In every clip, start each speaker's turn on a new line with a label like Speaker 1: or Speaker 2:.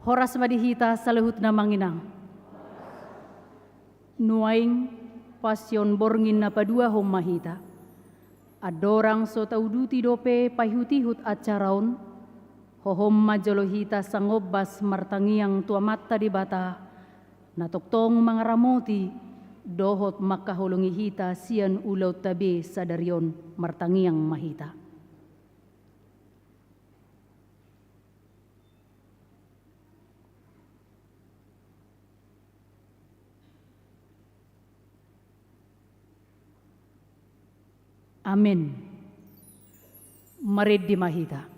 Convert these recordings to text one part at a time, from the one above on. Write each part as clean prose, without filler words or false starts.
Speaker 1: horas madihita salahut na manginang. Nuaing pasyon borngin na padua hom mahita. Adorang so tauduti dope pahutihut acaraon, hohom majolohita sangobas martangiang tuamatta di bata, natoktong mga ramoti, dohot makahulungi hita siyan ulaw tabi sa daryon martangiang mahita. Amin. Marid di mahita.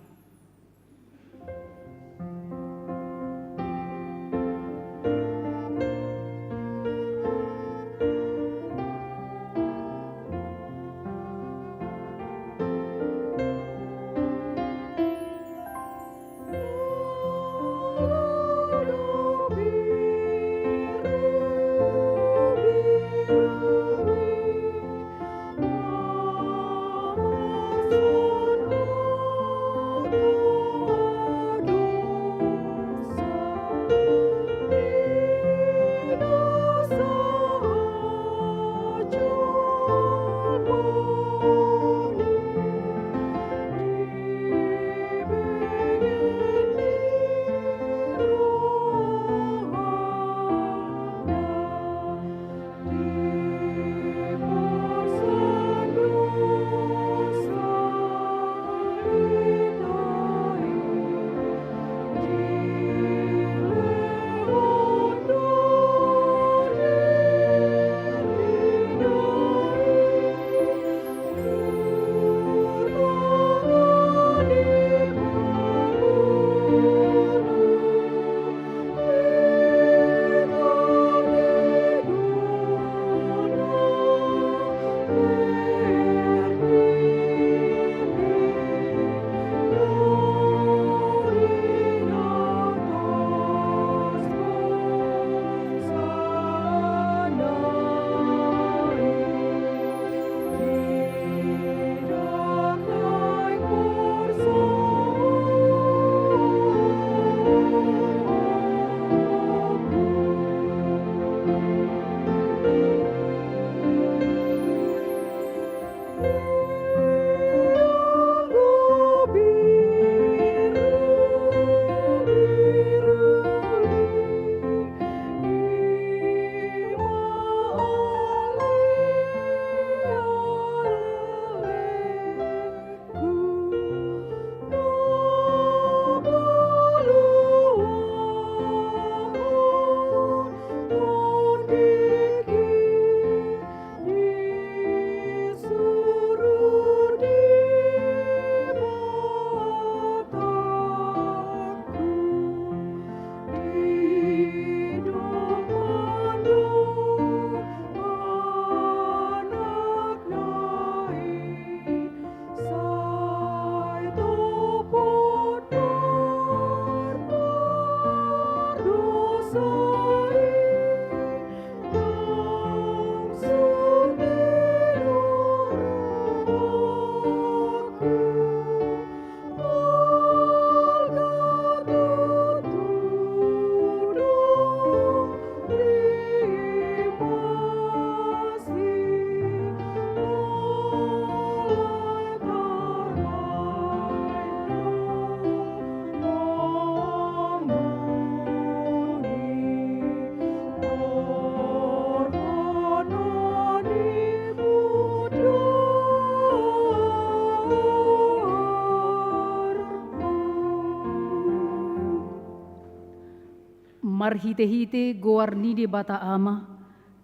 Speaker 1: Marhite-hite goarni di bata ama,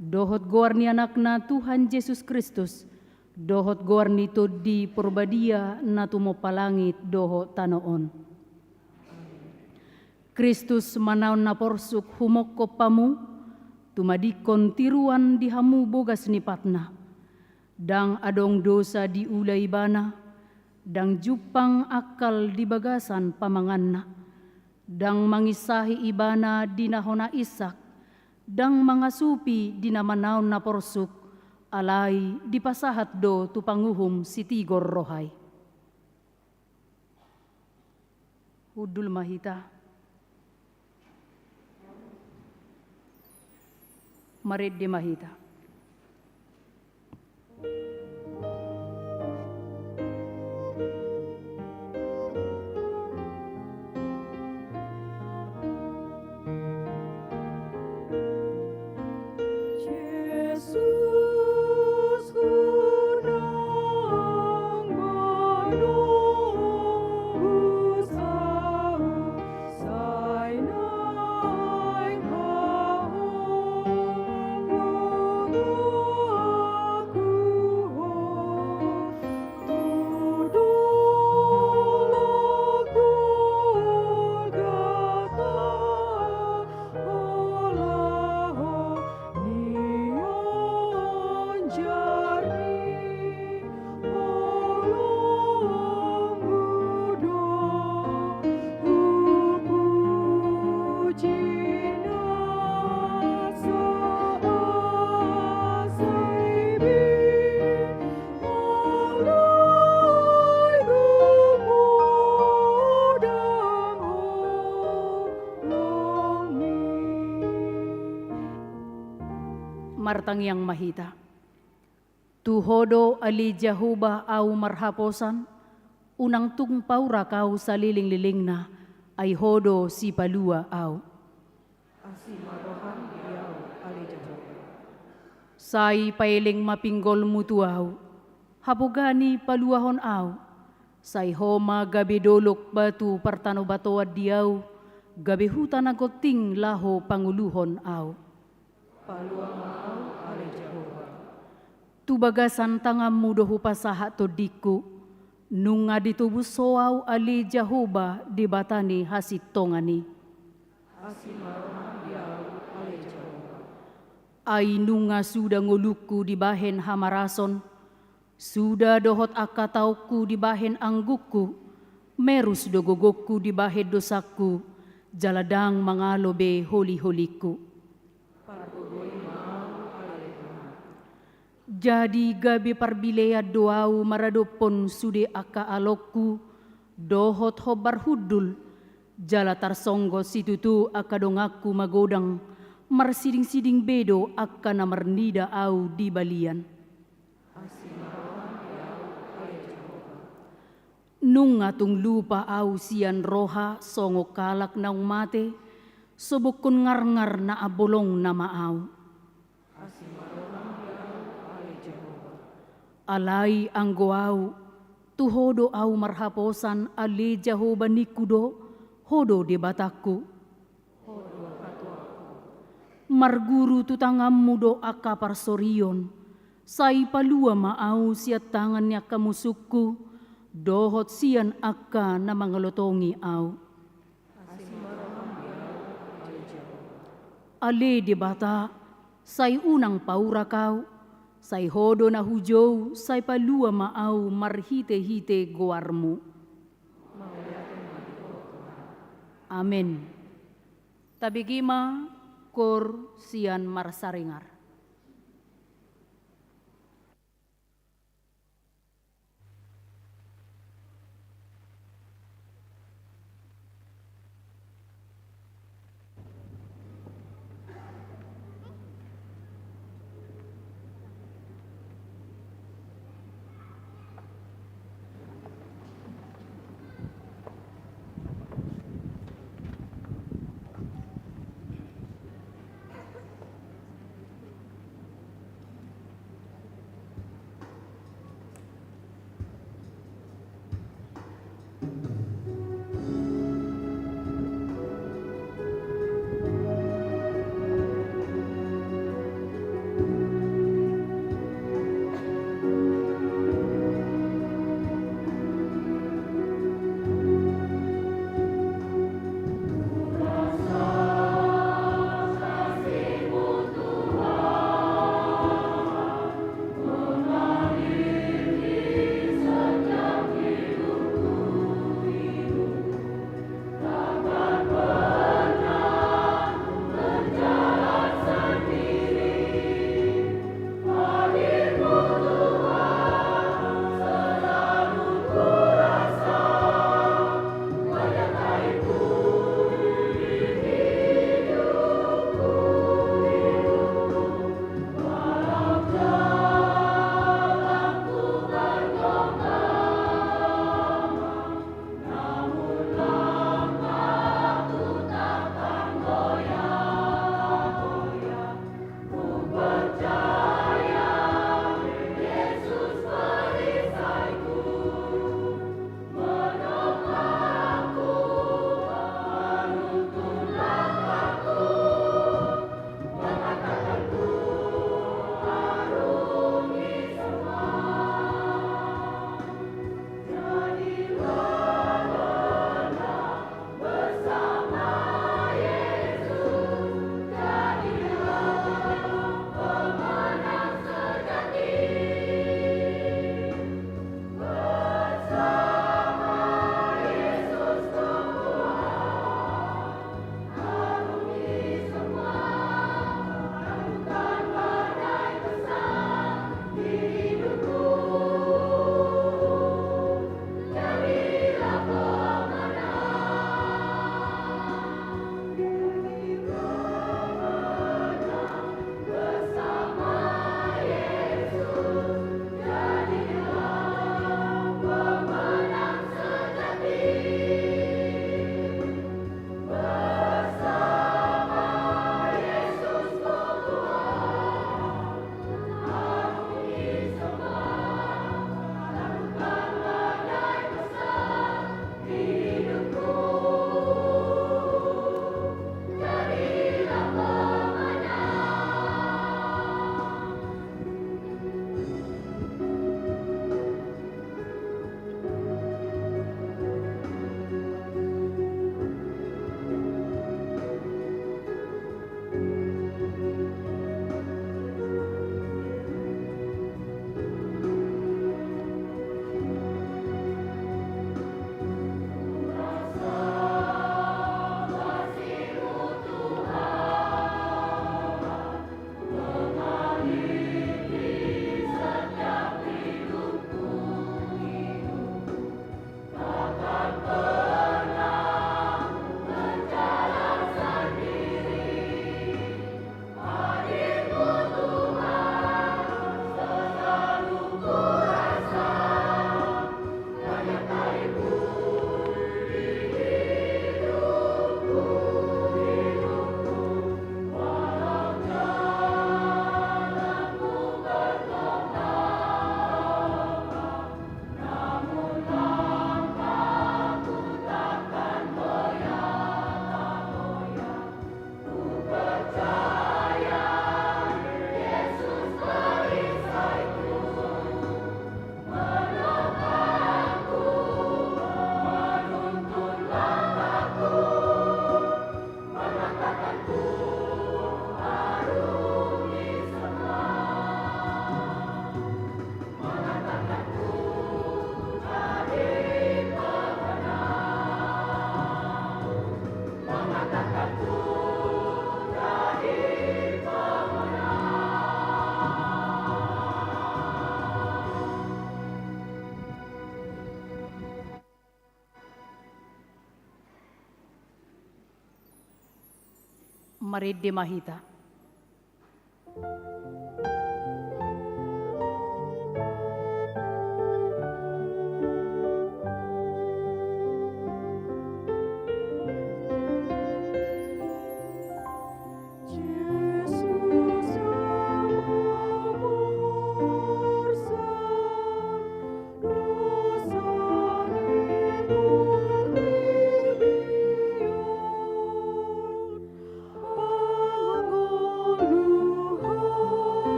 Speaker 1: dohot goarni anakna Tuhan Yesus Kristus, dohot goarni to di purbadia na tumopalangit dohot tanoon. Kristus manaon na porsuk humokko pamu, tumadikon tiruan di hamu bogas nipatna, dang adong dosa di ulay bana, dang jupang akal di bagasan pamanganna, dang mangisahi ibana dinahona isak, dang mga supi dinamanaw na porsuk, alay di pasahat do tupanguhum si tigor rohay. Hudul mahita. Marit de Mahita. Martang yang mahita. Tuhodo ali Jehovah au marhaposan, unang tungpaw rakaw sa liling-liling na, ay hodo si palua au.
Speaker 2: Asimarohan diyaw ali Jehovah.
Speaker 1: Say pailing mapinggol mutuaw, habugani paluahon au, say homa gabi dolok batu partano batoad diyaw, gabi hutan agoting laho panguluhon au.
Speaker 2: Paluang maaw ali Jehovah.
Speaker 1: Tubagasan tangam mudo hupasaha to diku, nunga ditubus soaw ali Jehovah di batani hasit tongani.
Speaker 2: Asimarohan diyaw ali Jehovah.
Speaker 1: Ay nunga suda nguluku di bahen hamarason, suda dohot akatauku di bahen angguku, merus dogogoku di bahen dosaku, jaladang mangalobe holi-holiku. Jadi gabi parbilea doau maradopon sude aka alokku, dohot hobar hudul, jala tarsonggo situtu aka dongaku magodang, marsiding-siding bedo aka namernida au di balian. Nung atung lupa au sian roha songo kalak naung mate, sobukun ngar-ngar na abolong na maaw. Alay ang goaw, tuhodo au marhaposan ali Jehovah nikudo, hodo di bataku. Marguru tutangam mudo aka parsorion, say palua maaw siya tangannya kamusukku, dohot siyan aka na mangalotongi au. Ali di bata, say unang paurakaw, say hodo na hujow, say palua maaw marhite-hite goarmu. Amen. Tabigima kor siyan marsaringar. Maridde Mahita.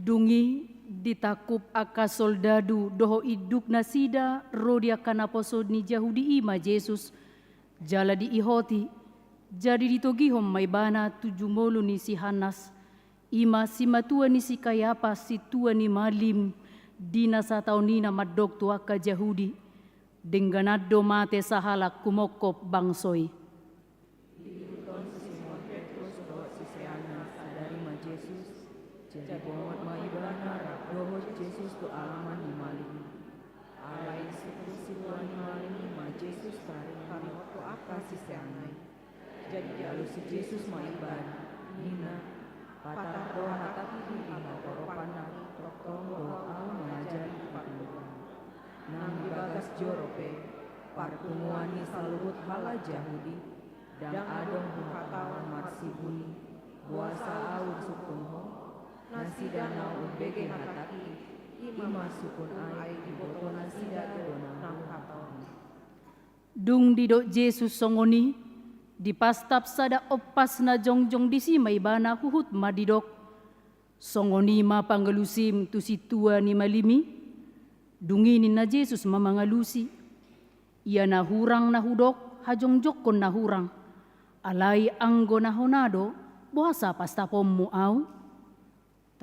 Speaker 1: Dungi ditakup aka soldadu doho iduk nasida rodia kana poso ni Jahudi ima Jesus jala di ihoti jadi ditogihom may bana 7 ni si Hanas ima si matua ni si Kayapas si tua ni Malim dina sa taunina madok tua ka Jahudi dengganado mate sahalak kumokop bangsoy.
Speaker 2: Jadi bohot maibana doho Jesus tu alaman ni maling. Alai situan ni maling ma Jesus tarik karena tu aka sisangai. Jadi dialus si Jesus maibana nina patah doa hatapi di horopanan tong doa mengajari pakulan. Nang dibagas jorope pertemuan ni saluhut hala Jahudi dan adong bukatawan marsibuni buasa au sukunho nasi danau ubege hataki ima sukun ai di boto nasi danau nang katon.
Speaker 1: Dung didok Jesus songoni di pastap sada opas na jongjong di si may bana huhut madidok songoni ma panggalusim tu si tua ni malimi dunginin na Jesus mamangalusi ia na hurang na hudok hajongjok kon na hurang alai anggo na honado buasa pastapom mu au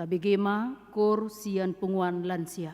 Speaker 1: tabigema kor sian punguan lansia.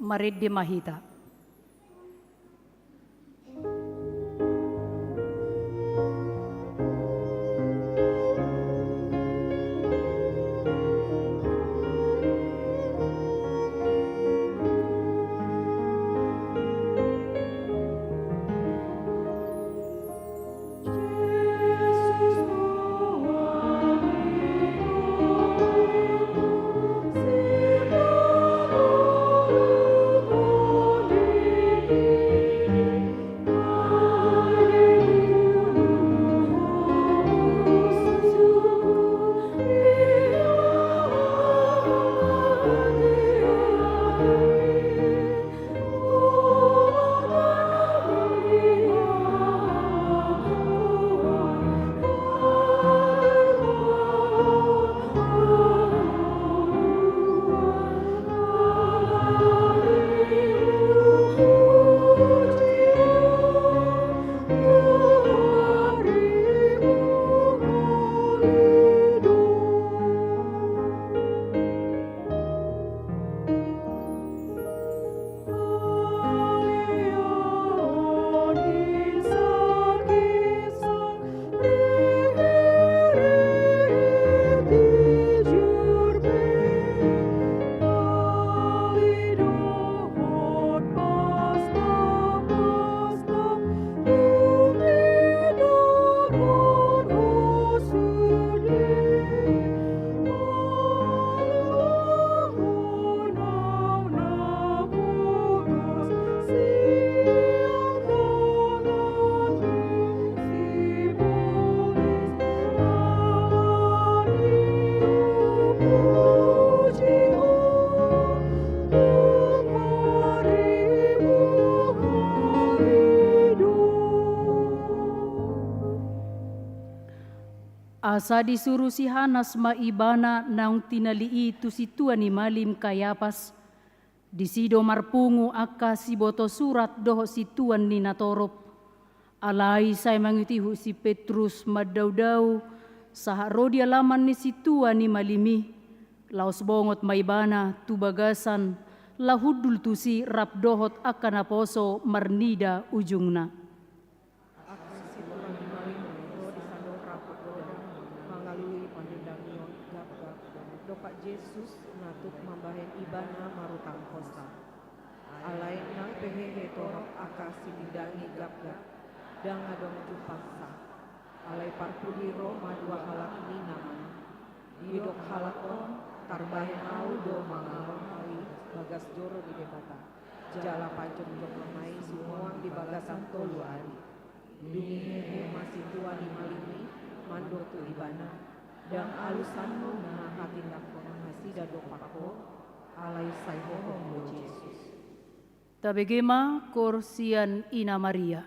Speaker 1: Marid de Mahita. Asa disuruh si Hanas maibana naung tinalii tu si Tuan ni Malim Kayapas, disido marpungu aka si boto surat doho si Tuan ni Natorop, alai say mangitihu si Petrus madaudau, saha rodia laman ni si Tuan ni Malimi, laos bongot maibana tu bagasan, lahudul tu si rap dohot akana poso marnida ujungna.
Speaker 2: Pak Yesus natuk mambahen ibana marutang kosa. Alain nang pehehe torok aka sididangi gap-gap, dang adong jupaksa. Alai parpudiro madua halak ninaman. Didok halak on, tarbahen au do mangalon hawi, bagas joro di debata. Jala pancong jok mamai sumuang di bagasan tolu ari. Dungi masih tua ni malimi, mandor tu ibana. Dang alusanmu na hatindak korang hasida do pako, alai say hohong do Yesus.
Speaker 1: Tabegema korsian Ina Maria.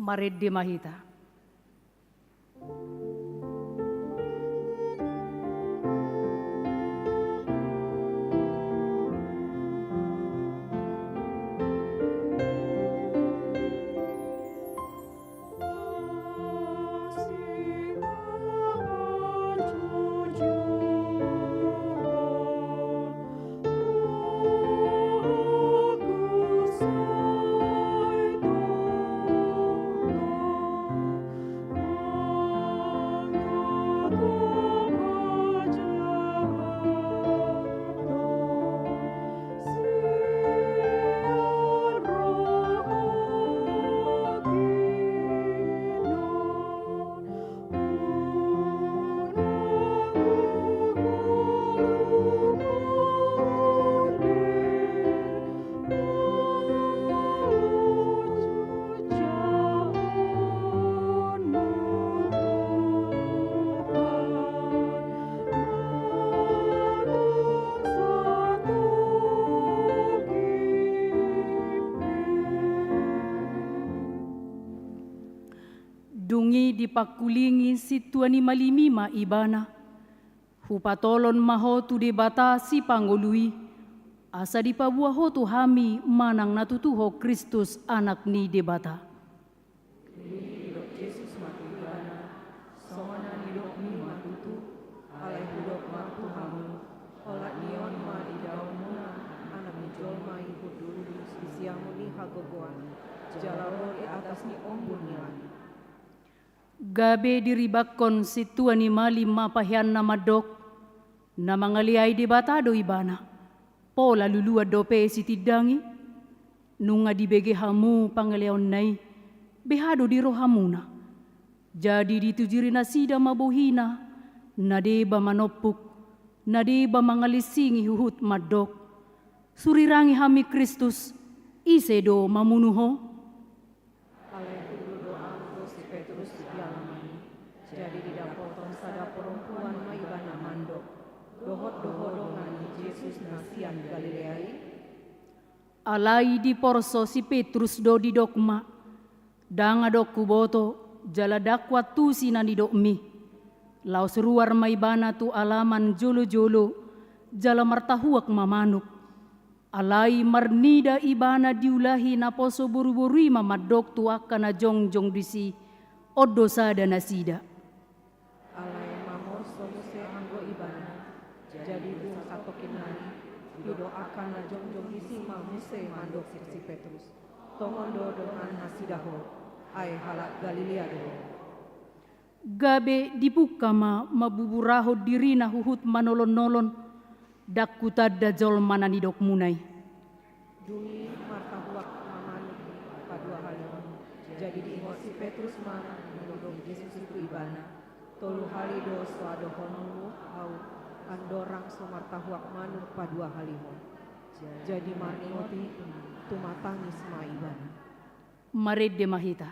Speaker 1: Maredde Mahita. Dungi dipakulingi si tuani malimima ibana, hupatolon mahotu de bata si pangolui, asa dipabuah hotu hami manang natutuho Kristus anak ni debata.
Speaker 2: Hidop Yesus matu ibana, songana hidop mi matutu, alai hidop matu hamu, olat nion ma di daun muna, anak ni jolma ikut dulu, isiamu ni hagogoan, jalawor di atas ni ombun nilan.
Speaker 1: Gabe diribakon si tuani malim mapahian na madok, na mangaliay debata do ibana, pola lulua dope si tidangi, nunga dibege hamu pangaleon nai, behado di rohamuna. Jadi ditujiri na sida mabuhina, nadeba manopuk, nadeba mangalisingi huhut madok. Surirangi hami Kristus, isedo mamunuho.
Speaker 2: Alai kudu doa si Petrus di alamani, jadi didapotong sada perempuan maibana mandok, dohot-dohodongan Yesus nasian Galileai.
Speaker 1: Alai di porso si Petrus do di dokma, danga dok kuboto, jala dakwa tu sinani dok mi. Lau seruar maibana tu alaman jolo-jolo, jala martahuak mamanuk. Alai marnida ibana diulahi na poso buru-buri mamadok tu akana jongjong disi, odo sada nasida.
Speaker 2: Alai mamor somuse anggo ibana, jadi bung satokin nani, didoakan na jongjong isi mamuse mandok si Petrus. Tongondo dengan nasidaho, ai halak Galilea do.
Speaker 1: Gabe dibuka mabuburaho dirina huhut manolon-nolon, dakutad da jol manani dok munai.
Speaker 2: Dungi martahuak mamanuk padua halion, jadi diingat si Petrus mana menodong Yesus itu ibana. Tolu hali do suado honulu au andorang so martahuak manuk padua halion. Jadi maningoti tumatangis ma ibana.
Speaker 1: Maredde Mahita.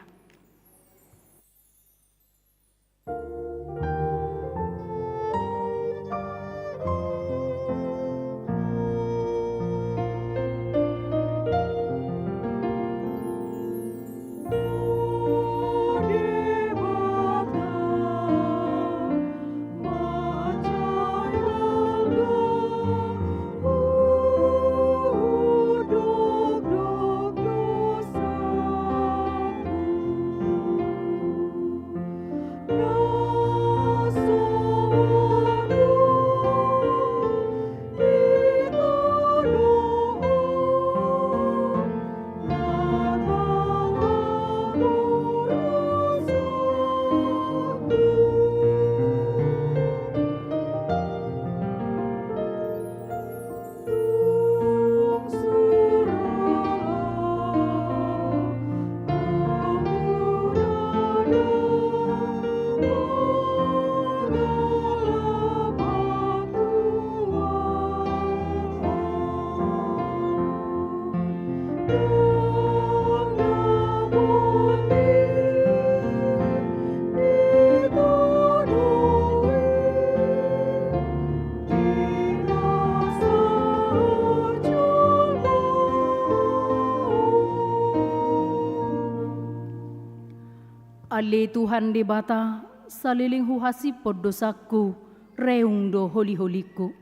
Speaker 1: Tuhan di bata, saliling huhasipod dosaku, reung do holi-holiku.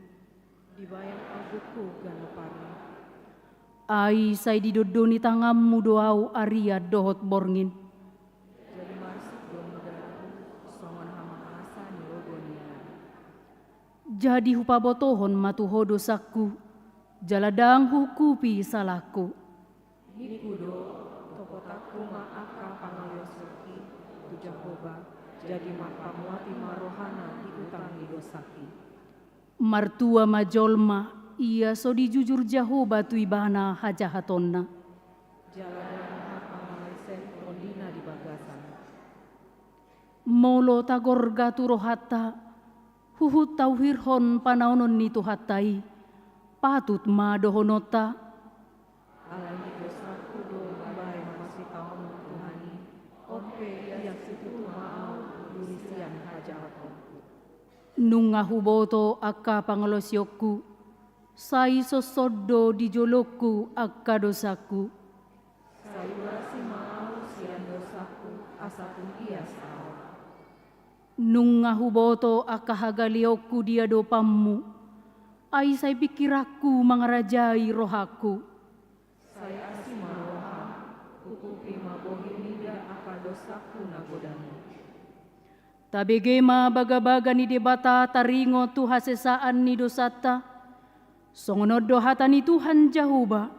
Speaker 2: Dibayang aguku ganapari.
Speaker 1: Ai say didodoni tangammu doau aria dohot borngin.
Speaker 2: Jadi marsik do mudaraku, songon hamang asa ni rogonia.
Speaker 1: Jadi hupabotohon matuho dosaku, jaladang hukupi salahku.
Speaker 2: Hikudo, topotaku ma'aka pangayosoki, tu Jahoba, jadi mapamuati marohana di utang di dosaki.
Speaker 1: Martua majolma, ia so dijujur Jahoba tu ibana hajahatonna.
Speaker 2: Jalan mapangalesen ondina di bagasan.
Speaker 1: Molo tagorga turohata, huhut tauhirhon panaunon ni tuhatai, patut madohonota.
Speaker 2: Alai dosaku do bae masih tahu Tuhani, ompe yang situ maau durisian hajahaton.
Speaker 1: Nunga huboto akka pangalosyoku, say sosodo di joloku akka dosaku.
Speaker 2: Sayurasi maau sian dosaku asapun ia sao.
Speaker 1: Nunga huboto akka hagalioku dia dopammu, ay say pikiraku mangarajai rohaku.
Speaker 2: Saya asih maroha, kukupi mabohi nida aka dosaku nagodani.
Speaker 1: Tabegema baga-baga ni debata taringo tu hasesaan ni dosata, songonodo hata ni Tuhan Jahoba,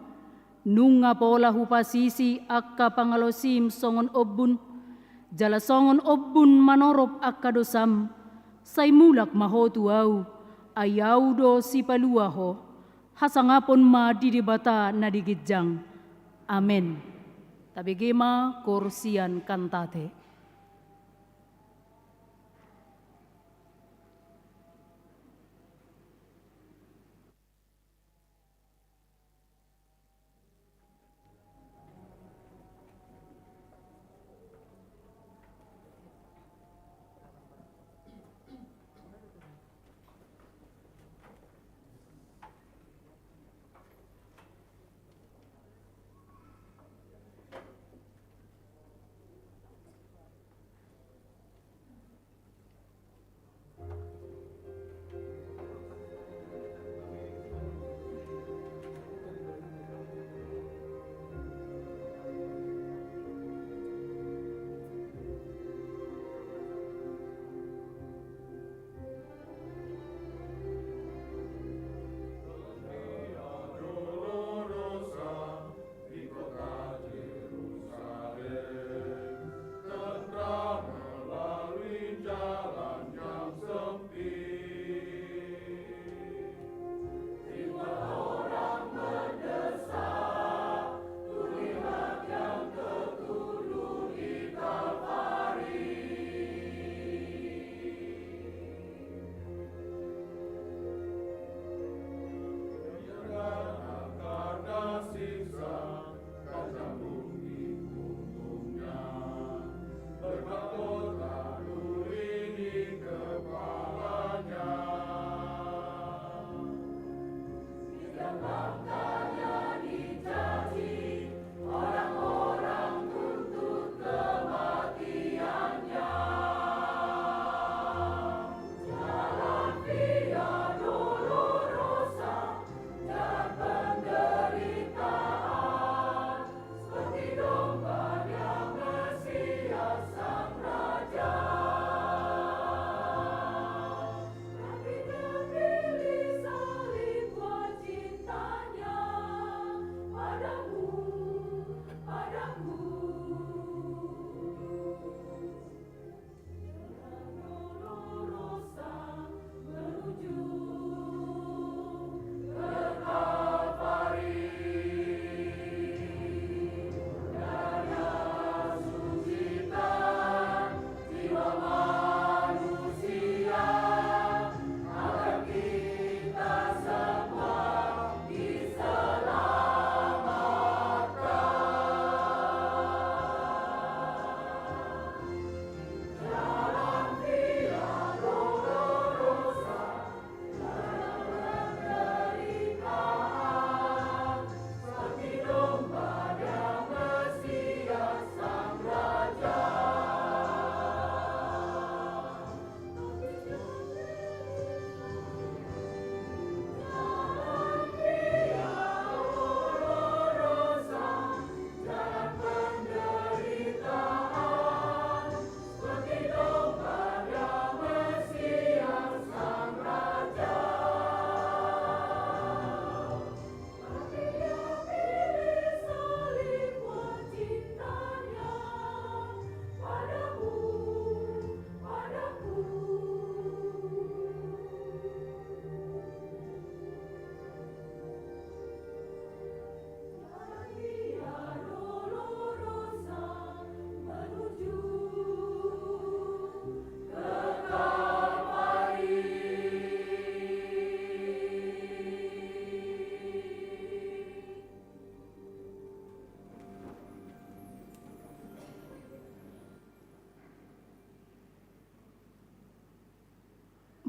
Speaker 1: nunga pola hupasisi akka pangalosim songon obun, jala songon obun manorop akka dosam, say mulak mahotu au, ayaw do si paluaho, hasangapon ma di debata na digijang. Amen. Tabegema korsian kantate.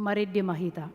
Speaker 1: Mari dimahita.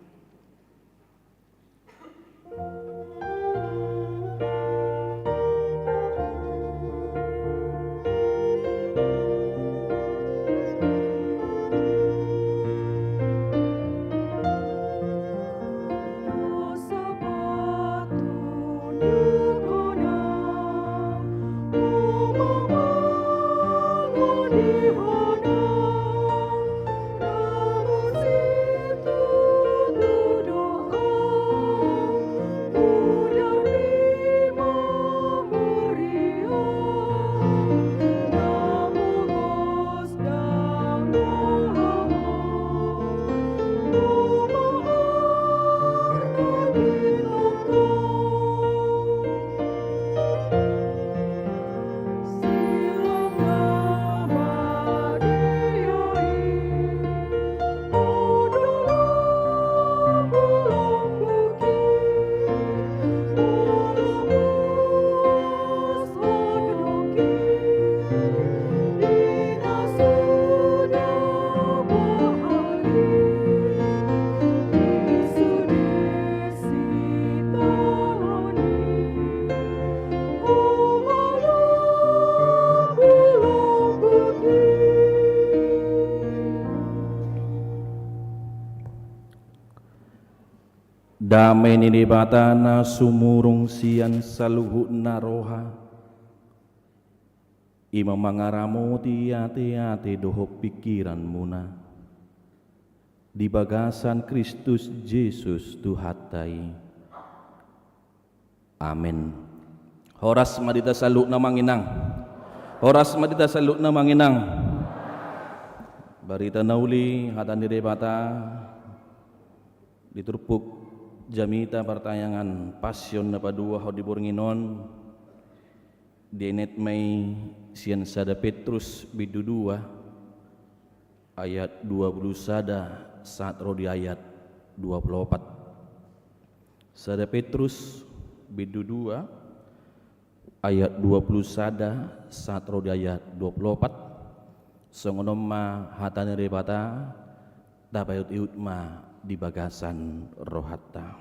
Speaker 3: Damai nini batana sumurung sian saluhut naroha Ima mangaramu tiati doho pikiran muna Di bagasan Kristus Yesus Tuhatai. Amin. Horas madita saluk na manginang. Horas madita saluk na manginang. Barita nauli hatan nire bata diturpuk jamita pertayangan passion na padua ho di Bornginon dienet may sian sada Petrus bidu 2 ayat 20 sada saat ro di ayat 24 sada Petrus bidu 2 ayat 20 sada saat ro di ayat 24 songonom ma hatane rebata dapayut iut ma di bagasan rohatta.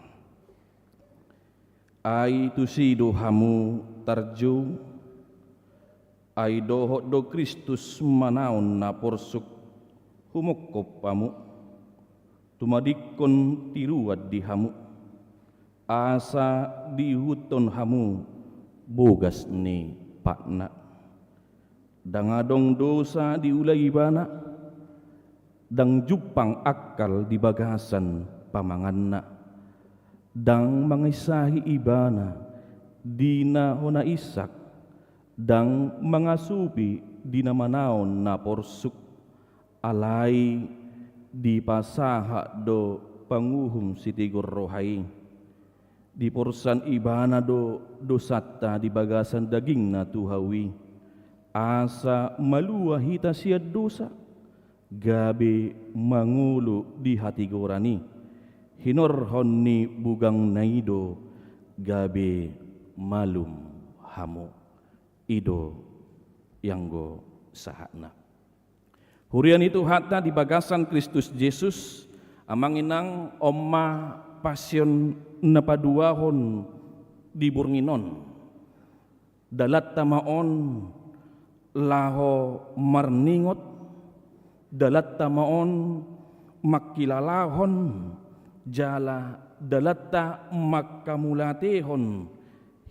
Speaker 3: Ai tusido hamu tarju ai dohot do Kristus manaon na porsuk humokop pamu tumadikon tiruad di hamu asa dihuton hamu bogas ni pakna dangadong dosa diulai bana dang jupang akal di bagasan pamanganna dang mangisahi ibana dina hona isak dang mangasupi dina manaon na porsuk alai di pasaha do panguhum sitigor rohai di porsan ibana do dosatta di bagasan daging na tuhawi asa malua hita siad dosa gabe mangulu di hati gorani hinorhon ni bugang naido gabe malum hamu ido yanggo sahana hurian itu hatta di bagasan Kristus Yesus amanginang omma passion napaduahon di Bornginon dalat tamaon laho marningot dalat tamaon makilalahon jala dalatta makamulatehon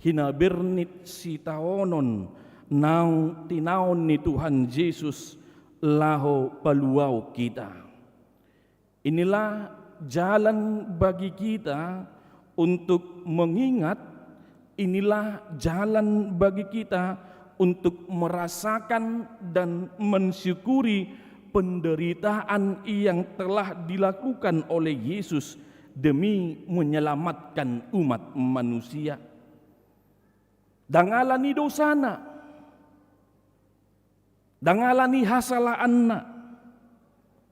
Speaker 3: hinabernit si taonon nang tinaon ni Tuhan Yesus laho paluaw kita. Inilah jalan bagi kita untuk mengingat, inilah jalan bagi kita untuk merasakan dan mensyukuri penderitaan yang telah dilakukan oleh Yesus demi menyelamatkan umat manusia. Dangalani dosana, dangalani hasalaanna,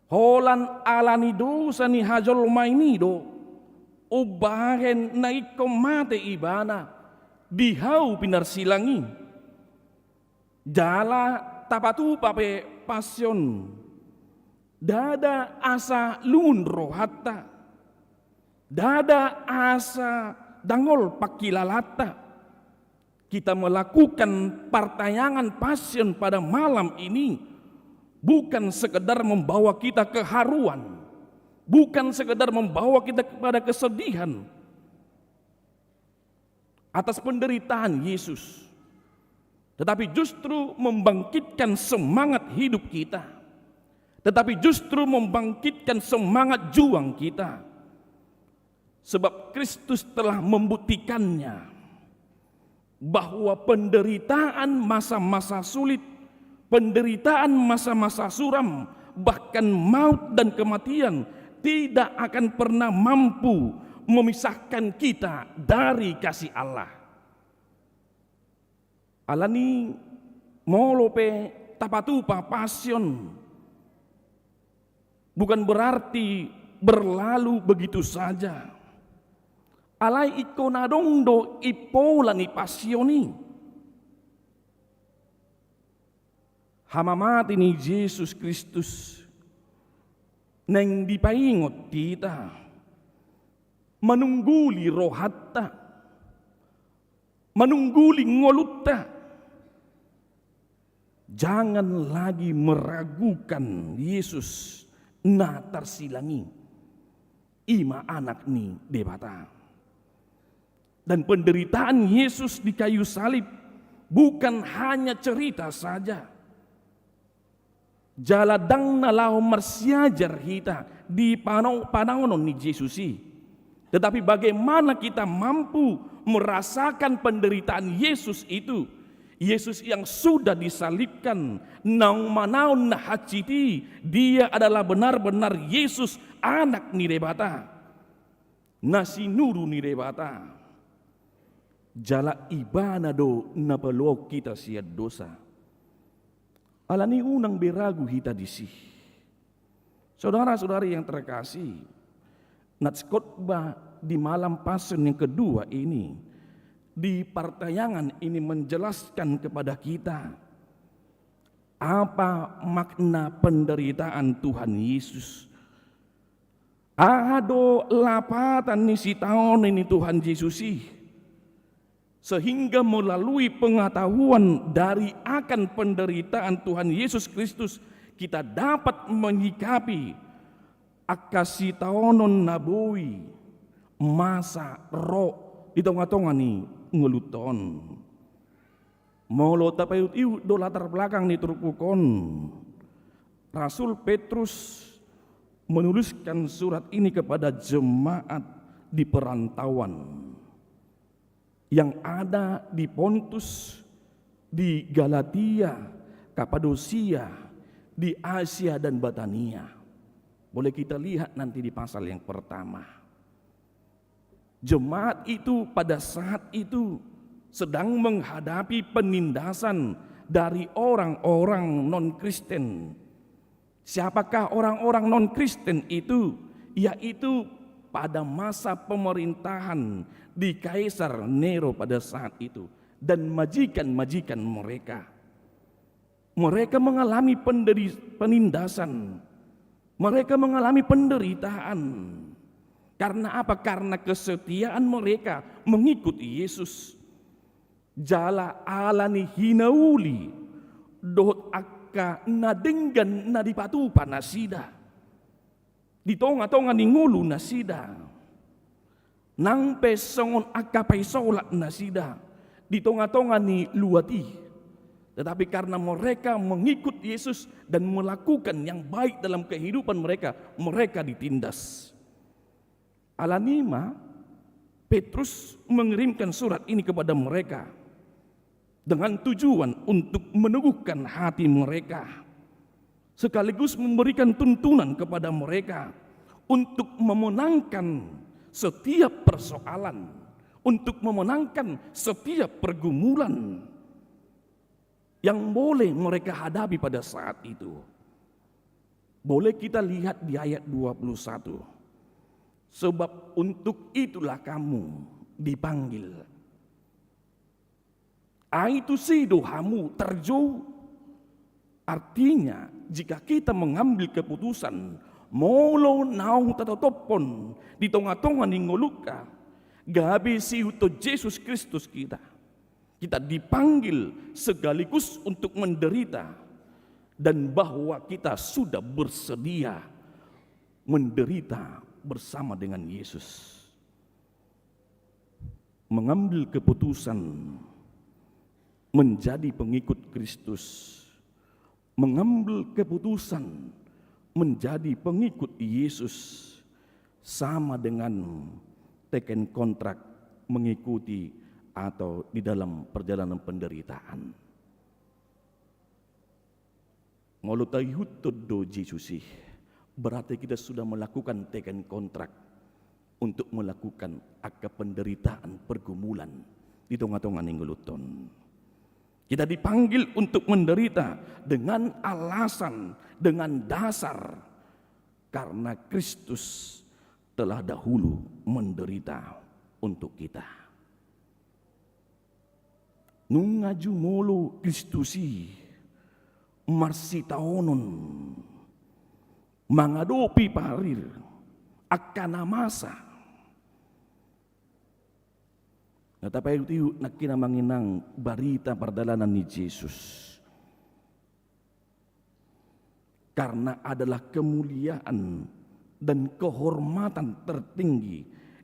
Speaker 3: holan alani dosa ni hajol mainido, ubahen na ikomate ibana, bihau pinarsilangi, jala tapatu pape pasyon, Dada asa lungun rohatta. Dada asa dangol pakilalata. Kita melakukan partayangan passion pada malam ini bukan sekedar membawa kita keharuan, bukan sekedar membawa kita kepada kesedihan atas penderitaan Yesus, tetapi justru membangkitkan semangat hidup kita, tetapi justru membangkitkan semangat juang kita, sebab Kristus telah membuktikannya bahwa penderitaan masa-masa sulit, penderitaan masa-masa suram, bahkan maut dan kematian tidak akan pernah mampu memisahkan kita dari kasih Allah. Alani molope tapatupa passion bukan berarti berlalu begitu saja. Alai ikonadongdo ipolani pasioni. Hamamati ni Yesus Kristus neng dipaingot kita manungguli rohatta, manungguli ngolutta. Jangan lagi meragukan Yesus na tersilangi ima anak ni debata. Dan penderitaan Yesus di kayu salib bukan hanya cerita saja. Jaladang nalau marsiajar kita di panangonon ni Yesusi. Tetapi bagaimana kita mampu merasakan penderitaan Yesus itu? Yesus yang sudah disalibkan, nang manaon na haciti, dia adalah benar-benar Yesus anak ni debata. Nasi nuru ni debata. Jala ibana do na peluok kita siya dosa. Alani unang beragu kita disi. Saudara-saudari yang terkasih, Natskhotbah di malam Pasen yang kedua ini, di partayangan ini menjelaskan kepada kita apa makna penderitaan Tuhan Yesus. Ado lapatan ni si tahun ini Tuhan Yesusi. Sehingga melalui pengetahuan dari akan penderitaan Tuhan Yesus Kristus, kita dapat menyikapi akasi taonon nabui masa roh di tengah-tengah ni ngeluton. Molo tapayut iu do latar belakang ni turpukon. Rasul Petrus menuliskan surat ini kepada jemaat di perantauan yang ada di Pontus, di Galatia, Kapadosia, di Asia dan Batania. Boleh kita lihat nanti di pasal yang pertama. Jemaat itu pada saat itu sedang menghadapi penindasan dari orang-orang non-Kristen. Siapakah orang-orang non-Kristen itu? Yaitu pada masa pemerintahan di Kaisar Nero pada saat itu dan majikan-majikan mereka. Mereka mengalami penindasan. Mereka mengalami penderitaan. Karena apa? Karena kesetiaan mereka mengikuti Yesus. Jala alani hinauli dohot akka nadenggan nadipatupa nasida. Di tonga-tonga ni ngulu nasida. Nang pesongon akapay solat nasida. Di tonga-tonga ni luati. Tetapi karena mereka mengikut Yesus dan melakukan yang baik dalam kehidupan mereka, mereka ditindas. Alanima, Petrus mengirimkan surat ini kepada mereka dengan tujuan untuk meneguhkan hati mereka, sekaligus memberikan tuntunan kepada mereka untuk memenangkan setiap persoalan, untuk memenangkan setiap pergumulan yang boleh mereka hadapi pada saat itu. Boleh kita lihat di ayat 21. Sebab untuk itulah kamu dipanggil. Aitu sido hamu terjauh. Artinya jika kita mengambil keputusan molo naung tatotopon di tonga-tonga ni ngoluka gabi si uto Yesus Kristus kita dipanggil sekaligus untuk menderita, dan bahwa kita sudah bersedia menderita bersama dengan Yesus. Mengambil keputusan menjadi pengikut Kristus, mengambil keputusan menjadi pengikut Yesus, sama dengan teken kontrak mengikuti atau di dalam perjalanan penderitaan. Ngolutai hutod do Yesusi, berarti kita sudah melakukan teken kontrak untuk melakukan akka penderitaan pergumulan di tengah-tengah ningguluton. Kita dipanggil untuk menderita dengan alasan, dengan dasar, karena Kristus telah dahulu menderita untuk kita. Nungaju molo Kristusi marsitaonon mangadopi parir akana masa. Natapai itu nakina manginang barita perdalanan ni Yesus. Karena adalah kemuliaan dan kehormatan tertinggi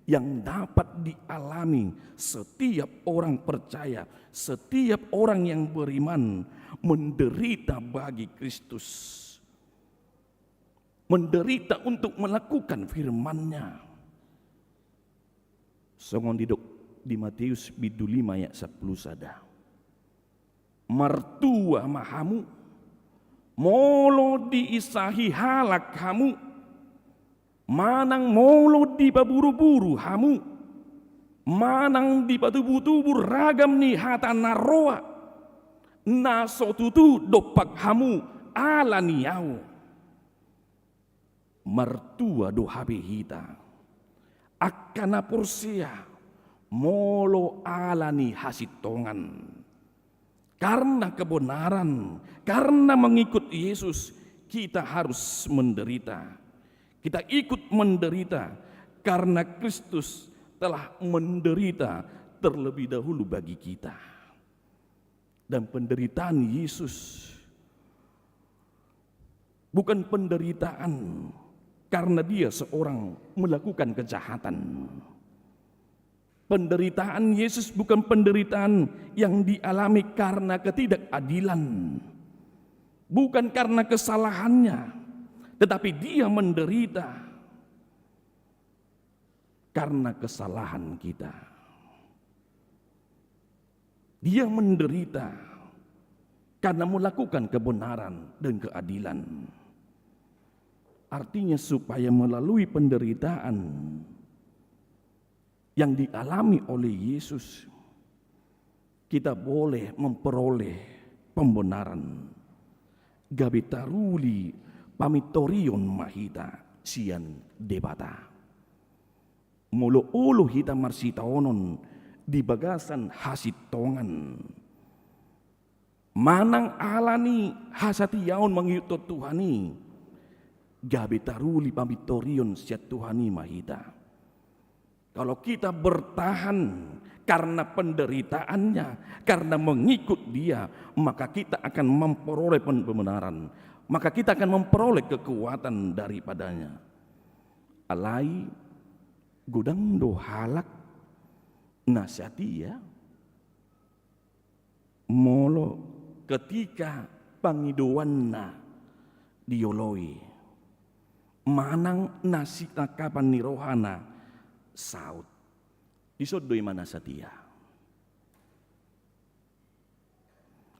Speaker 3: yang dapat dialami setiap orang percaya, setiap orang yang beriman menderita bagi Kristus. Menderita untuk melakukan firman-Nya. Songon di Matius 5 ayat 10 sada. Martua mahamu molo diisahi halak kamu, manang molo di baburu-buru hamu, manang di batubu-tubu ragam ni hata naroa, naso tutu dopak hamu ala niau. Martua do habe hita, akana porsia molo alani hasitongan. Karena kebenaran, karena mengikut Yesus, kita harus menderita. Kita ikut menderita karena Kristus telah menderita terlebih dahulu bagi kita. Dan penderitaan Yesus bukan penderitaan karena dia seorang melakukan kejahatan. Penderitaan Yesus bukan penderitaan yang dialami karena ketidakadilan, bukan karena kesalahannya, tetapi dia menderita karena kesalahan kita. Dia menderita karena melakukan kebenaran dan keadilan. Artinya supaya melalui penderitaan yang dialami oleh Yesus, kita boleh memperoleh pembenaran. Gabitaruli pamitorion mahita sian debata. Molo ulu hita marsitaonon di bagasan hasitongan. Manang alani hasatiaon mengiutot Tuhani. Gabitaruli pamitorion siat Tuhani mahita. Kalau kita bertahan karena penderitaannya, karena mengikut dia, maka kita akan memperoleh pembenaran. Maka kita akan memperoleh kekuatan daripadanya. Alai gudang do halak nasihatia molo ketika pangidoanna dioloi manang nasita kapan nirohana saut isodoi mana satia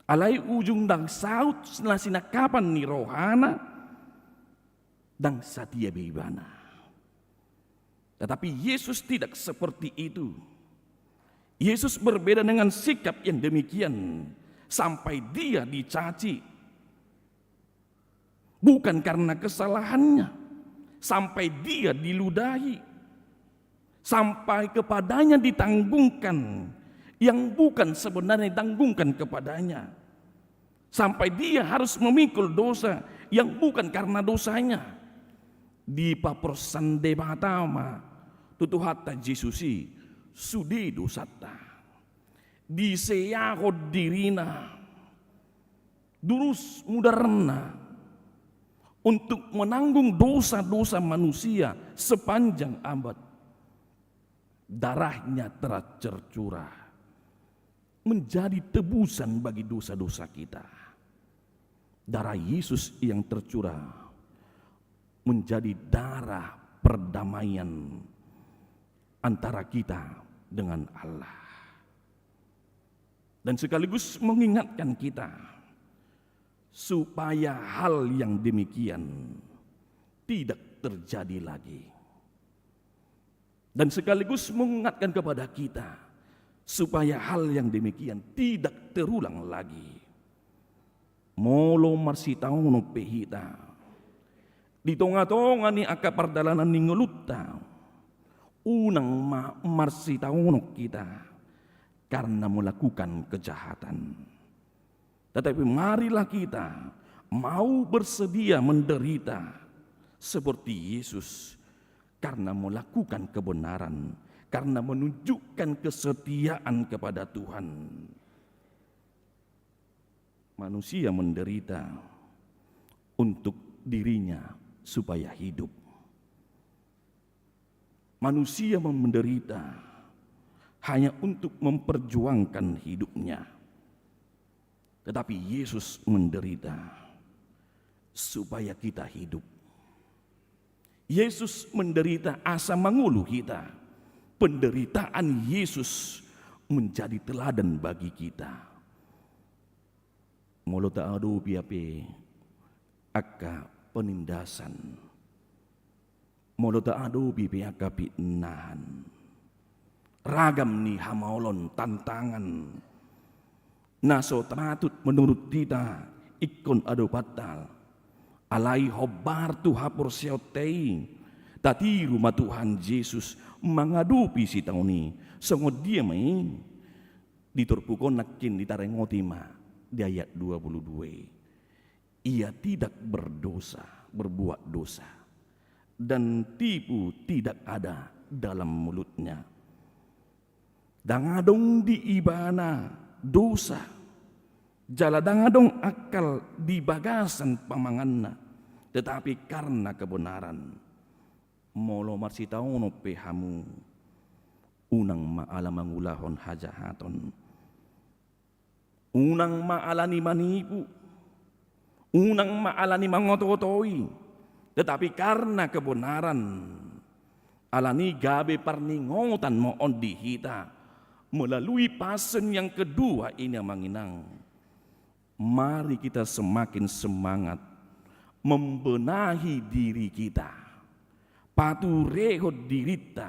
Speaker 3: alai ujung dang saut nasina kapan ni rohana dang satia beibana. Tetapi Yesus tidak seperti itu. Yesus berbeda dengan sikap yang demikian sampai dia dicaci bukan karena kesalahannya, sampai dia diludahi, sampai kepadanya ditanggungkan yang bukan sebenarnya ditanggungkan kepadanya, sampai dia harus memikul dosa yang bukan karena dosanya. Di papersande batama tutuhatta Jesusi sudi dosata. Di seyakod dirina durus mudarna untuk menanggung dosa-dosa manusia sepanjang abad. Darahnya telah tercurah menjadi tebusan bagi dosa-dosa kita. Darah Yesus yang tercurah menjadi darah perdamaian antara kita dengan Allah. Dan sekaligus mengingatkan kita supaya hal yang demikian tidak terjadi lagi. Dan sekaligus mengingatkan kepada kita supaya hal yang demikian tidak terulang lagi. Molo marsitaon pehita di tonga-tonga ni aka pardalanan ni ngulutta unang marsitaon kita karena melakukan kejahatan. Tetapi marilah kita mau bersedia menderita seperti Yesus karena melakukan kebenaran, karena menunjukkan kesetiaan kepada Tuhan. Manusia menderita untuk dirinya supaya hidup. Manusia menderita hanya untuk memperjuangkan hidupnya. Tetapi Yesus menderita supaya kita hidup. Yesus menderita asa mangulu kita. Penderitaan Yesus menjadi teladan bagi kita. Molo taado piape aka penindasan. Molo taado piape aka pitnahan. Ragam ni hamaolon tantangan. Naso tratut menurut kita ikon ado batal. Alai hobar tu hapur siotei. Tati rumah Tuhan Yesus mengadupi si tahun ini. Sengod dia main. Diturpukon nakin ditarengoti ma. Di ayat 22. Ia tidak berdosa, berbuat dosa. Dan tipu tidak ada dalam mulutnya. Dangadong di ibana dosa. Jala dangadong akal di bagasan pamanganna. Tetapi karena kebenaran. Molo marsitaono pehamu unang maala mangulahon hajahaton, unang maalani manipu, unang maalani mangototoi, tetapi karena kebenaran alani gabe parningotan mo ondi hita melalui pasen yang kedua ini manginang. Mari kita semakin semangat membenahi diri kita. Paturehod dirita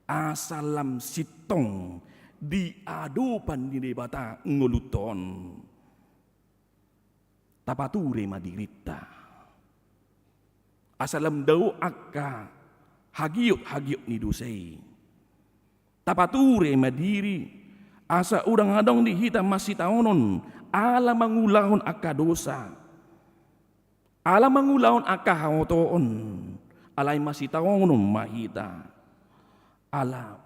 Speaker 3: asalam sitong di adupan di debata nguluton tapature madirita asalam daw akka hagiot ni dusay tapature madiri asa urang adong dihita masitaonon ala mangulahon akka dosa ala mangulahon akka haotoon alay masitaonon mahita ala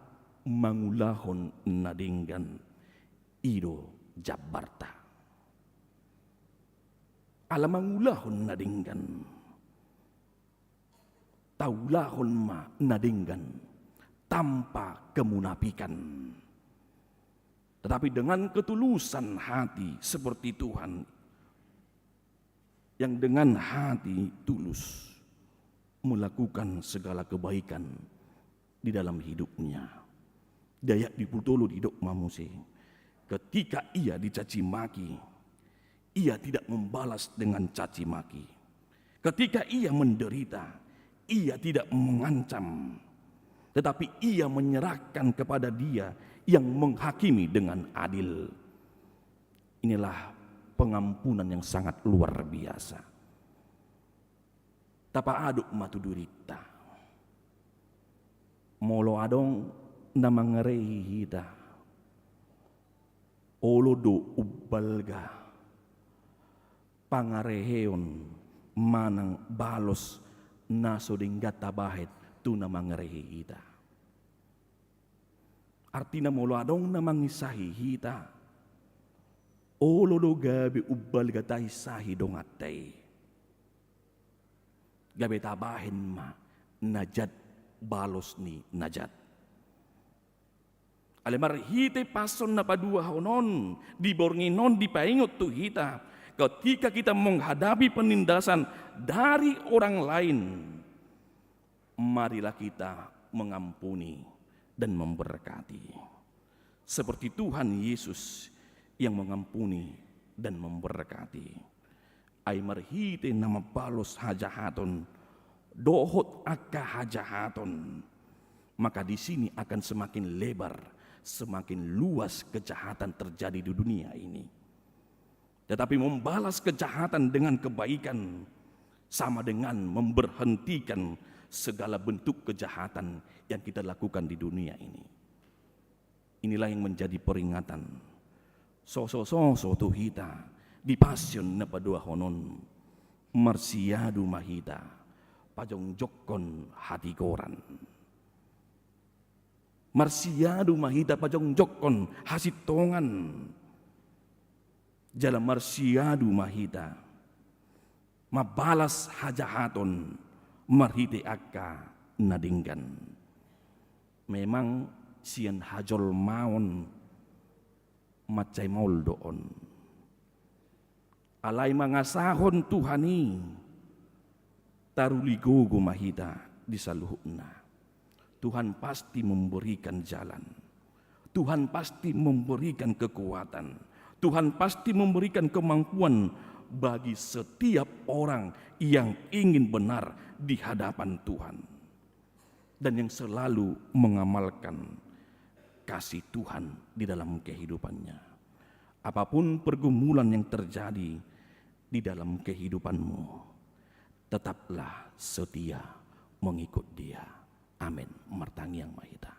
Speaker 3: mangulahon nadinggan ido Jabarta ala mangulahon nadinggan taulahon ma nadinggan tanpa kemunafikan, tetapi dengan ketulusan hati seperti Tuhan yang dengan hati tulus melakukan segala kebaikan di dalam hidupnya. Dayak diputulu hidup mamuse. Ketika ia dicaci maki, ia tidak membalas dengan caci maki. Ketika ia menderita, ia tidak mengancam, tetapi ia menyerahkan kepada Dia yang menghakimi dengan adil. Inilah pengampunan yang sangat luar biasa. Tapa aduk matudurita. Molo adong na mangarehi hita. Olo do ubalga. Pangareheon manang balos naso dinggata bahit tu na mangerehi hita. Artina molo adong na mangisahi hita. Olo do gabi ubal gatai sahi dongatay. Gabi tabahin ma najat balos ni najat. Alemar hite pason na padua honon dibornginon dipaingot tu hita. Ketika kita menghadapi penindasan dari orang lain, marilah kita mengampuni dan memberkati. Seperti Tuhan Yesus yang mengampuni dan memberkati. Ay marhite nama balos hajahaton, dohot akka hajahaton. Maka di sini akan semakin lebar, semakin luas kejahatan terjadi di dunia ini. Tetapi membalas kejahatan dengan kebaikan sama dengan memberhentikan segala bentuk kejahatan yang kita lakukan di dunia ini. Inilah yang menjadi peringatan. So tu hita di pasion na padua honon marsiadu mahita pajong jokon hati koran. Marsiadu mahita pajong jokon hasitongan. Jalan marsiadu mahita mabalas hajahaton marhite akka nadinggan. Memang sian hajol maon macay maul doon. Alay mangasahon Tuhani taruligogo mahita di saluhuna. Tuhan pasti memberikan jalan. Tuhan pasti memberikan kekuatan. Tuhan pasti memberikan kemampuan bagi setiap orang yang ingin benar di hadapan Tuhan. Dan yang selalu mengamalkan kasih Tuhan di dalam kehidupannya. Apapun pergumulan yang terjadi di dalam kehidupanmu, tetaplah setia mengikut Dia. Amin. Martangi yang mahita.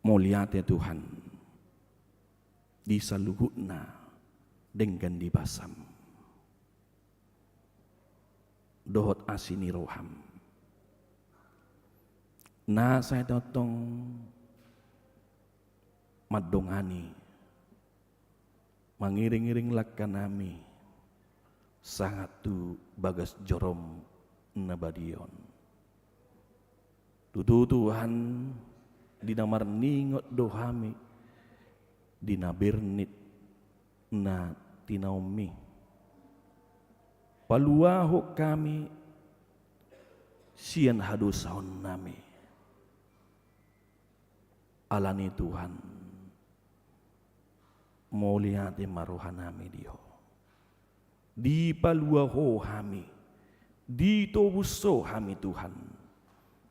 Speaker 3: Muliate Tuhan di saluhutna dengan dibasam. Dohot asini roham. Na saya totong madongani mangiring-iring lakkan nami sangat tu bagas jorom nabadion. Tutu Tuhan dinamar ningot dohami dinabirnit na tinaumi. Paluaho kami sian hadusahon nami. Alani Tuhan moliate maruhan nami dio. Di paluaho hami, di tobuso hami Tuhan.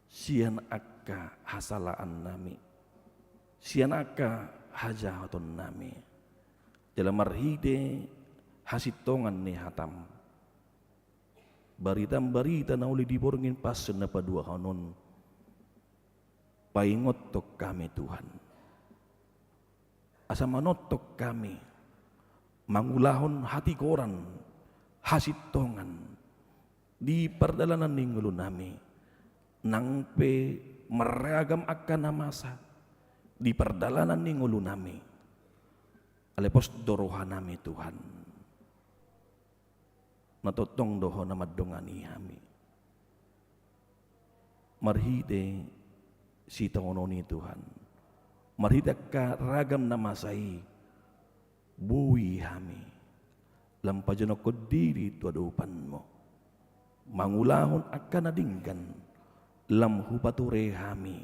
Speaker 3: Sian akka hasalaan nami. Sian akka hajahaton nami. Dalam marhide hasitongan ni hatam. Barita na uli diborngin pasun na padua hanon. Paingotok kami Tuhan. Asa manotok kami. Mangulahon hati koran. Hasitongan. Di perdalanan ninggulu nami. Nangpe meragam akan namasa. Di perdalanan ninggulu nami. Alepos dorohan nami Tuhan. Natotong doho na madongani hami. Marhide si tangononi Tuhan. Marhide ka ragam na masai. Buwi hami. Lampajan ako diri tuadupan mo. Mangulahon akan nadinggan. Lamhu pature hami.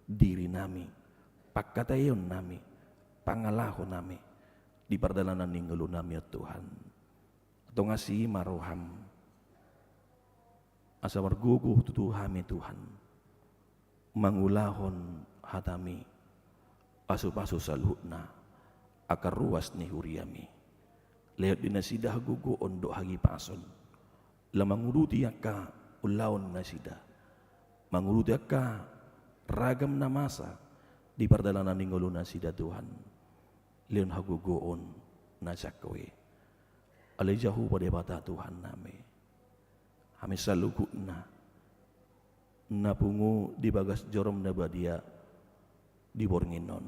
Speaker 3: Diri nami. Pagkatayon nami. Pangalahon nami. Di perdalanan ninggulu nami ya Tuhan. Atau ngasi maroham. Asa marguguh tutu hami Tuhan. Mangulahon hatami. Pasu-pasu salhutna. Akar ruas ni huriami. Lewat dinasidah gugu ondo hagi pason. Lamanguruti akka ulaon nasidah. Manguruti akka ragam na masa. Di perdalanan ninggulu nasidah Tuhan. Leon hagugoon na sakwe. Ale jauh pada bata Tuhan nami. Kami selalu na pungu di bagas jorom na badia di bornginon.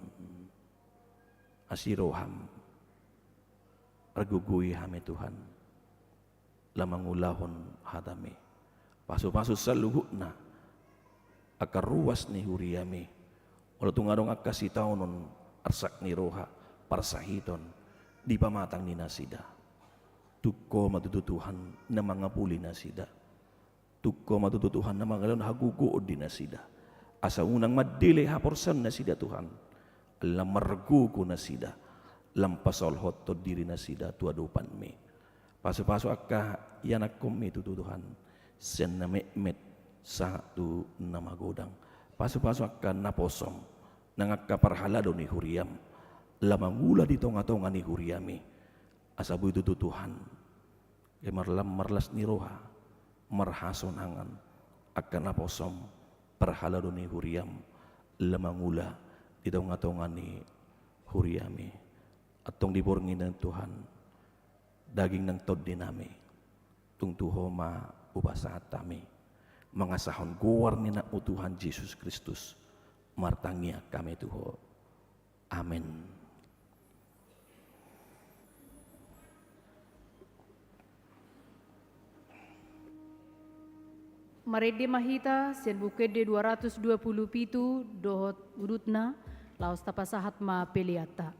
Speaker 3: Asiroham. Argugui hame Tuhan. Lamangulahon hatami. Pasu-pasu selalu akar ruas ni huriami. Walau tungarong akasi taunon arsak ni roha parsahiton di pamatang ni nasida. Tukko matututuhan na mga puli nasida. Tukko matututuhan na mga galon haguguod di nasida. Asa unang madili haporsan nasida Tuhan. Alam margugo nasida. Lampasol hotto diri nasida tuadupan mi. Paso-paso akka yanak kumi tututuhan. Sen na met sa tu na magodang. Paso-paso akka naposom. Nangakka parhalado ni huriam. Lamangula di tonga-tonga ni huriami. Asabu itu Tuhan. Marlam marlas ni roha. Marhason hangan. Akka naposom. Parhalado ni huriam. Lamangula di tonga-tonga ni huriami. Atong diborngin ng Tuhan. Daging ng tod dinami. Tungtuho maubasa tami. Mga sahon guwar ni na Tuhan Jesus Kristus. Martangya kami tuho. Amen.
Speaker 1: Marede mahita sen bukede 227 dohot urutna laos tapasahat ma peliata.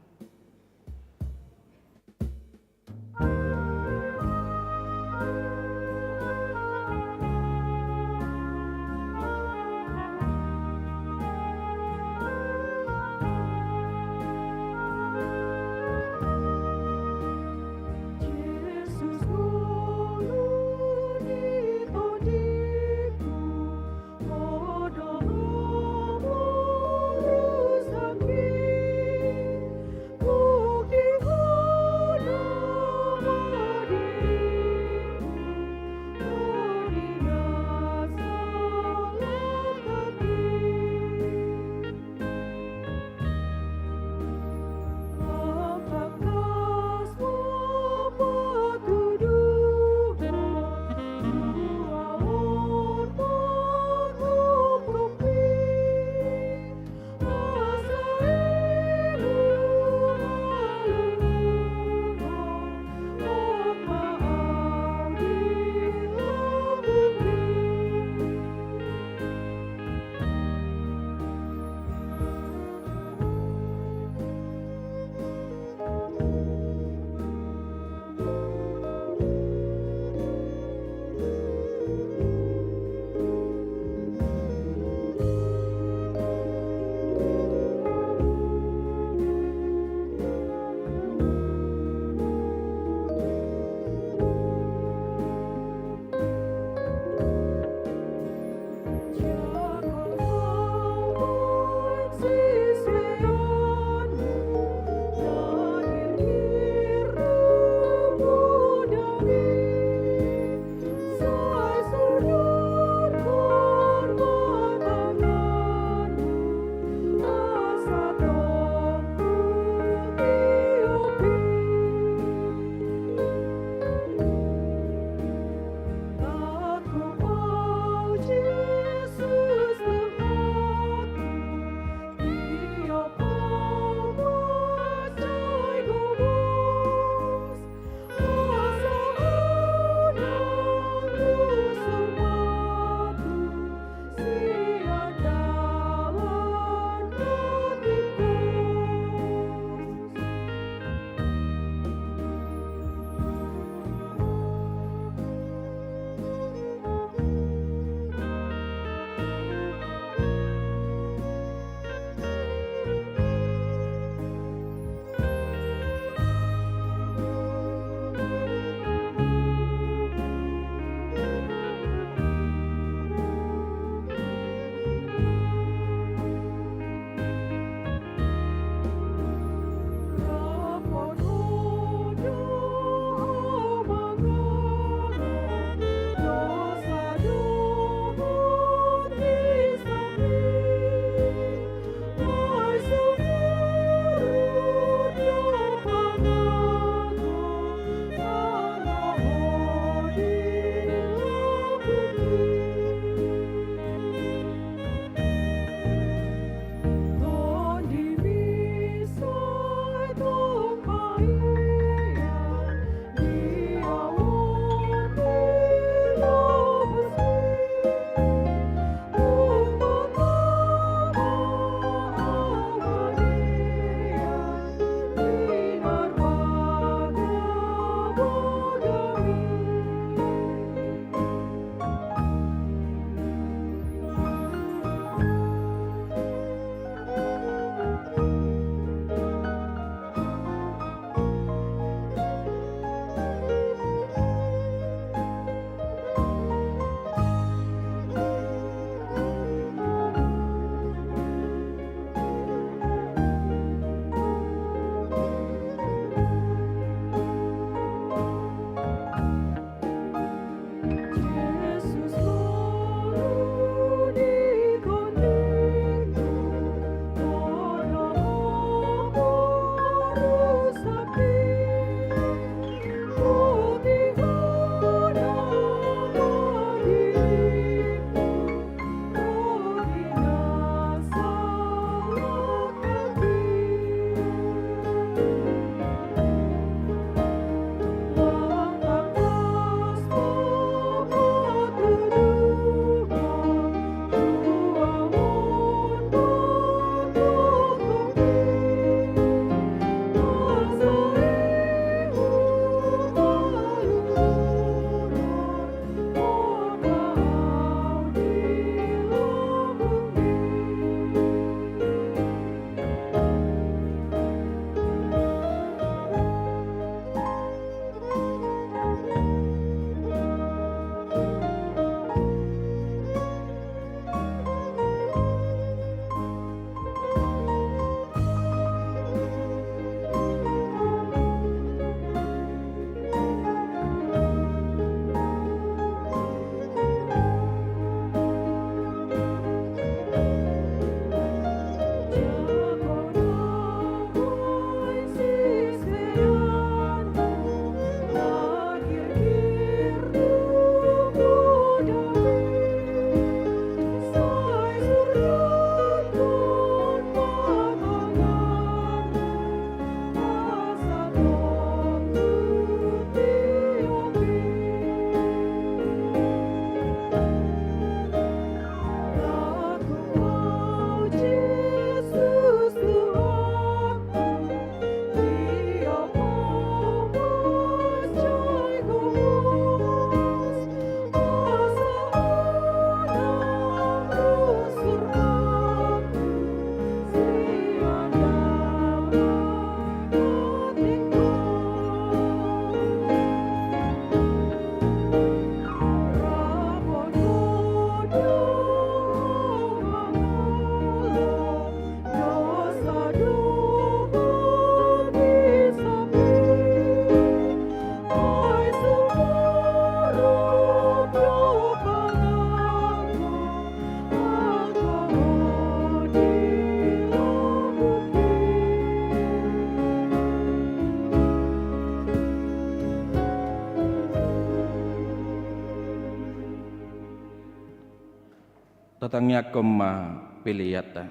Speaker 3: tatangnya kema peliyata.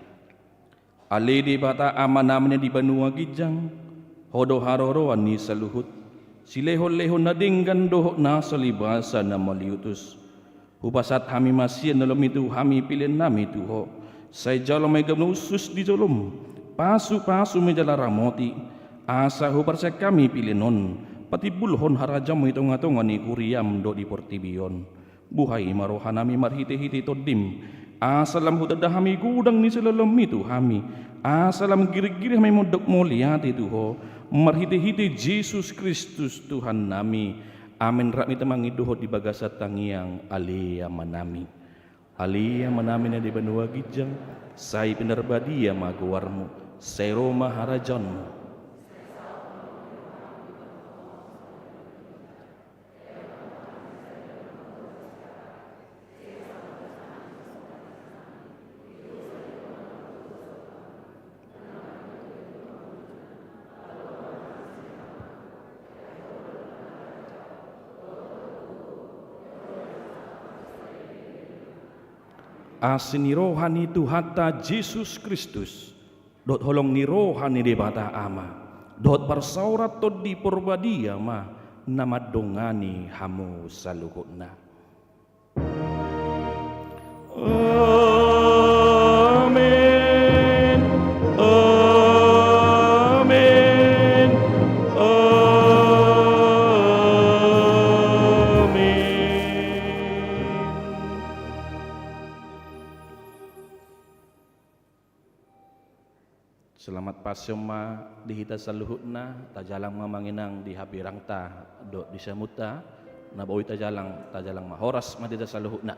Speaker 3: Ali di bata amanamnya di benua gijang, hodo haroro ani saluhut, silehon-lehon na dinggan dohok na salibasa na maliutus. Hupasat hami masih dalam itu hami pilih nami tuho, saya jalan megam usus di jolom, pasu-pasu menjala ramoti, asa huparsa kami pilih non, pati bulhon harajam itu ngatongan ni kuriam do di portibion, buhay marohanami marhiti-hiti todim, asalam hudadahami gudang ni selalam itu hami, asalam giri-giri hami modok moliati tuho, marhiti-hiti Yesus Kristus Tuhan nami. Amin rakmi temangi doho di bagasat tangiang alia manami. Alia manami na di benua gijang, sai penerbadia maguwarmu, sai Roma harajanmu. Asin ni rohani tu hatta Yesus Kristus dot holong ni rohani di bata ama dot bersaurat tot di porbadia ma nama dongani hamu saluhutna. Amin. Amin. Selamat pasyoma dihita saluhutna tajalang mamanginang di habirang ta do di samuta nabawi tajalang mahoras madita saluhutna.